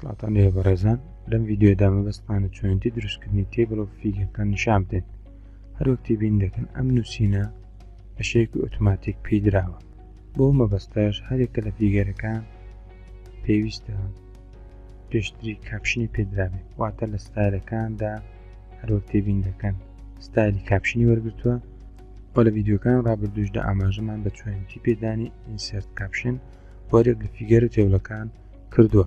سڵاتان لێ بەڕێزان لەم ڤیددیۆدا مەبەستمانە چۆنیتی دروستکردنی تێبڵ و فیگەرەکان نیشان بدەین هەروەکتی بین دەکەن ئەم نووسینە بە شێوەیەکی ئۆتۆماتیک پێی دراوە بۆ مەبەستەش هەرێکە لە فیگەرەکان پێویستە پێشتری کاپشنی پێدرابێت واتە لە ستایلەکاندا هەروەکتی بین دەکەن ستایلی کاپشنی وەرگرتووە بۆ لە ڤیددیۆکان ڕابردووشدا ئاماژەمان بە چۆنیتی پێدانی ئینسێرت کاپشن وەرێک لە فیگەرە تێبڵەکان کردووە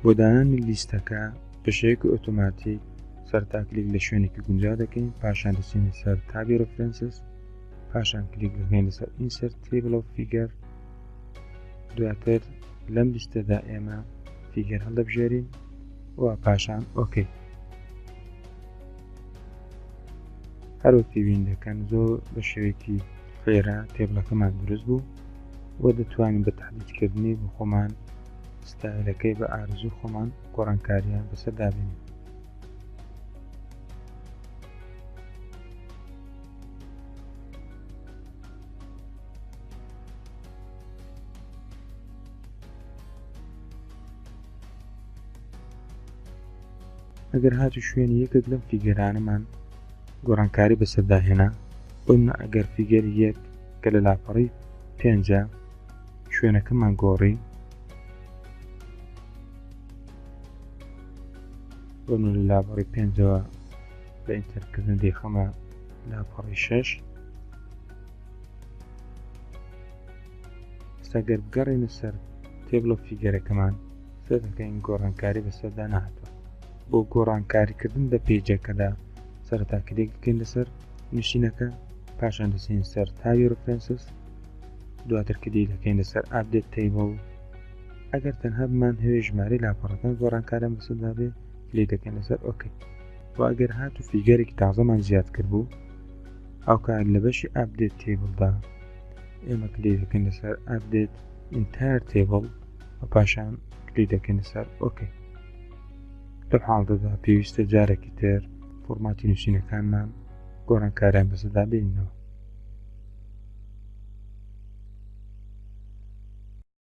بۆ دانانی لیستەکە بە شێوەیەکی ئۆتۆماتیک سەرتا کلیک لە شوێنێکی گونجاو دەکەین پاشان دەچینە سەر تابی ڕفرەنسز پاشان کلیک دەکەین لەسەر ئینسێرت تێبڵ و فیگەر دواتر لەم لیستەدا ئێمە فیگەر هەڵدەبژێرین و پاشان ئۆکەی هەروەکتی بین دەکەن زۆر بە شێوەیەکی خێرا تێبڵەکەمان دروست بوو و دەتوانین بە تەحلیلکردنی بۆ خۆمان ستایلەکەی بە ئارزوو خۆمان گۆڕانکاریان بەسەردا بێنین ئەگەر هاتو شوێنی یەکێک لەم فیگەرانەمان گۆڕانکاری بەسەرداهێنا بۆمە ئەگەر فیگەری یەک کە لە لاپەڕی 5 شوێنەکەمان گۆڕی بۆمە لە لاپەڕی 5ەوە بە ئینتەرکردن دێخەمە لاپەڕی 6 ئەگەر بگەڕێنە سەر تێبڵ و فیگەرەکەمان سەر دەکەین گۆڕانکاری بەسەردا نهاتوە بۆ گۆڕانکاریکردن بە پێیجەکەدا سەرەتا کلیک بکەین لەسەر نووسینەکە پاشان دەچین سەر تاوی ڕفرەنسز دواتر کلیک دەکەین لەسەر ئاپدێت تێبڵ ئەگەر تەنها بمان هەوێ ژمارەی لاپەڕەکان گۆڕانکاریان بەسەردا بێ کلیک دەکەین لەسەر ئۆکەی و ئەگەر هاتو فیگەرێکی تازەمان زیاد کرد بوو ئەو کار لە بەشی ئاپدێت تێبڵدا ئێمە کلیک دەکەین لەسەر ئاپدێت ئینتایر تێبڵ و پاشان کلیک دەکەین لەسەر ئۆکەی لەم حاڵەتەدا پێویستە جارێکی تر فۆرماتی نووسینەکانمان گۆڕانکاریان بەسەردا بێنینەوە